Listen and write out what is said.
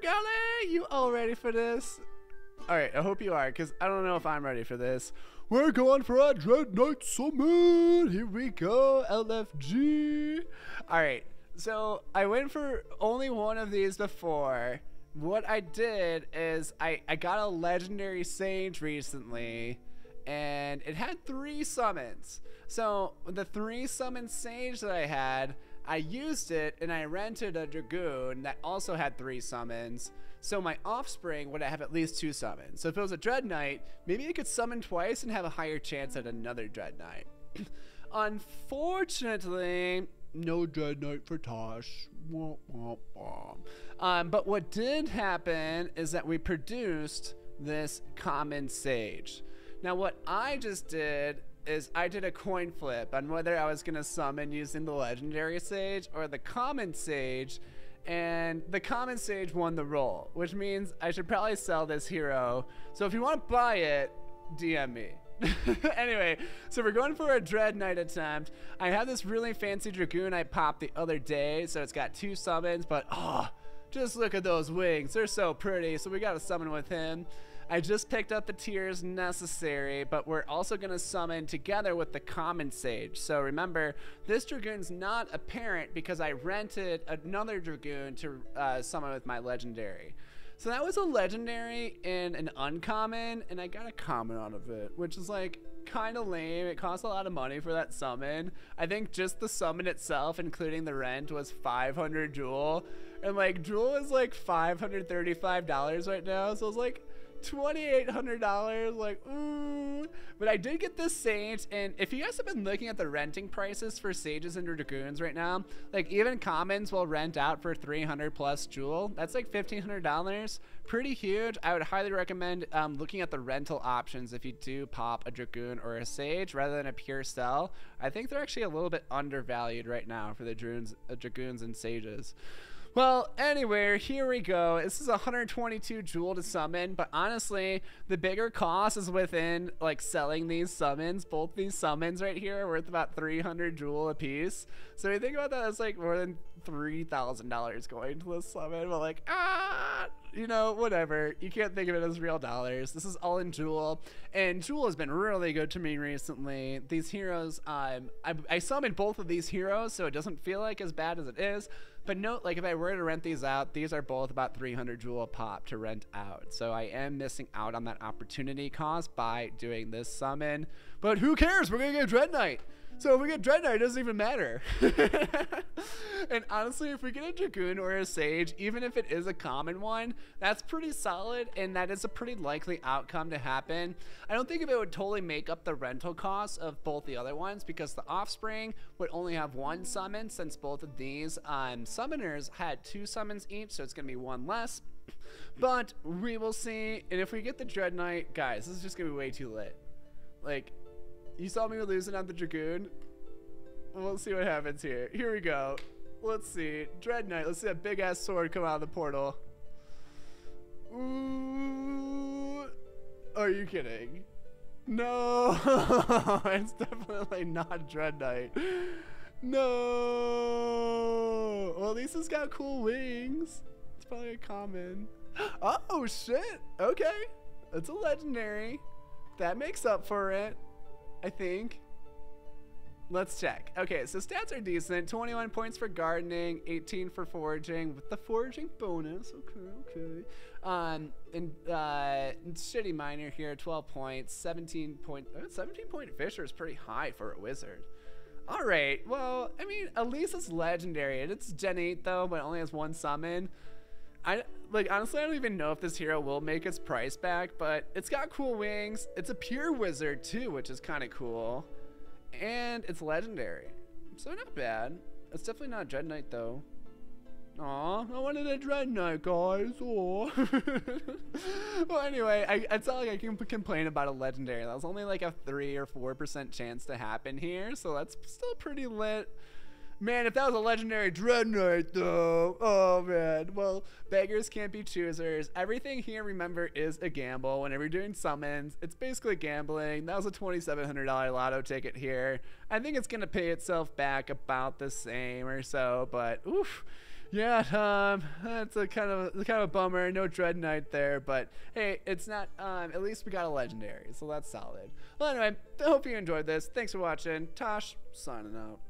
Gully! You all ready for this? Alright, I hope you are, because I don't know if I'm ready for this. We're going for a Dreadknight summon! Here we go, LFG! Alright, so I went for only one of these before. What I did is I got a legendary sage recently, and it had 3 summons. So the 3 summon sage that I had, I used it and I rented a dragoon that also had 3 summons. So my offspring would have at least 2 summons. So if it was a Dreadknight, maybe it could summon twice and have a higher chance at another Dreadknight. Unfortunately, no Dreadknight for Tosh. But what did happen is that we produced this common sage. Now what I just did is I did a coin flip on whether I was going to summon using the legendary sage or the common sage, and the common sage won the roll, which means I should probably sell this hero. So if you want to buy it, DM me. Anyway, so we're going for a Dreadknight attempt. I have this really fancy dragoon I popped the other day, so it's got 2 summons, but just look at those wings. They're so pretty, so we got to summon with him. I just picked up the tiers necessary, but we're also going to summon together with the common sage. So remember, this dragoon's not a parent because I rented another dragoon to summon with my legendary. So that was a legendary and an uncommon, and I got a common out of it, which is like kind of lame. It cost a lot of money for that summon. I think just the summon itself, including the rent, was 500 jewel, and like jewel is like $535 right now, so it's like $2,800, like, ooh. But I did get this sage, and if you guys have been looking at the renting prices for sages and dragoons right now, like even commons will rent out for 300 plus jewel. That's like $1,500, pretty huge. I would highly recommend looking at the rental options if you do pop a dragoon or a sage rather than a pure sell. I think they're actually a little bit undervalued right now for the dragoons and sages. Well, anyway, here we go. This is 122 jewel to summon, but honestly, the bigger cost is within like selling these summons. Both these summons right here are worth about 300 jewel a piece. So if you think about that, that's like more than $3,000 going to this summon. But like, you know, whatever. You can't think of it as real dollars. This is all in jewel, and jewel has been really good to me recently. These heroes, I summoned both of these heroes, so it doesn't feel like as bad as it is. But note, like if I were to rent these out, these are both about 300 jewel a pop to rent out. So I am missing out on that opportunity cost by doing this summon. But who cares? We're going to get Dreadknight. So if we get Dreadknight, it doesn't even matter. And honestly, if we get a dragoon or a sage, even if it is a common one, that's pretty solid, and that is a pretty likely outcome to happen. I don't think if it would totally make up the rental costs of both the other ones, because the offspring would only have 1 summon, since both of these summoners had 2 summons each, so it's going to be 1 less. But we will see. And if we get the Dreadknight, guys, this is just going to be way too lit. Like, you saw me losing on the dragoon. We'll see what happens here. Here we go. Let's see. Dreadknight. Let's see that big ass sword come out of the portal. Ooh. Are you kidding? No. It's definitely not Dreadknight. No. Well, at least it's got cool wings. It's probably a common. Oh, shit. Okay. It's a legendary. That makes up for it, I think. Let's check. Okay, so stats are decent. 21 points for gardening, 18 for foraging with the foraging bonus. Okay. And shitty miner here, 12 points. 17 point fisher is pretty high for a wizard. All right. Well, I mean, at least it's legendary. It's Gen 8 though, but it only has 1 summon. Honestly, I don't even know if this hero will make its price back, but it's got cool wings. It's a pure wizard too, which is kind of cool. And it's legendary, so not bad. It's definitely not Dreadknight though. Aw, I wanted a Dreadknight, guys. Aw. Well, anyway, it's not like I can complain about a legendary. That was only like a 3 or 4% chance to happen here, so that's still pretty lit. Man, if that was a legendary Dreadknight, though. Oh, man. Well, beggars can't be choosers. Everything here, remember, is a gamble. Whenever you're doing summons, it's basically gambling. That was a $2,700 lotto ticket here. I think it's going to pay itself back about the same or so, but oof. Yeah, that's a kind of a bummer. No Dreadknight there, but hey, it's not. At least we got a legendary, so that's solid. Well, anyway, I hope you enjoyed this. Thanks for watching. Tosh signing out.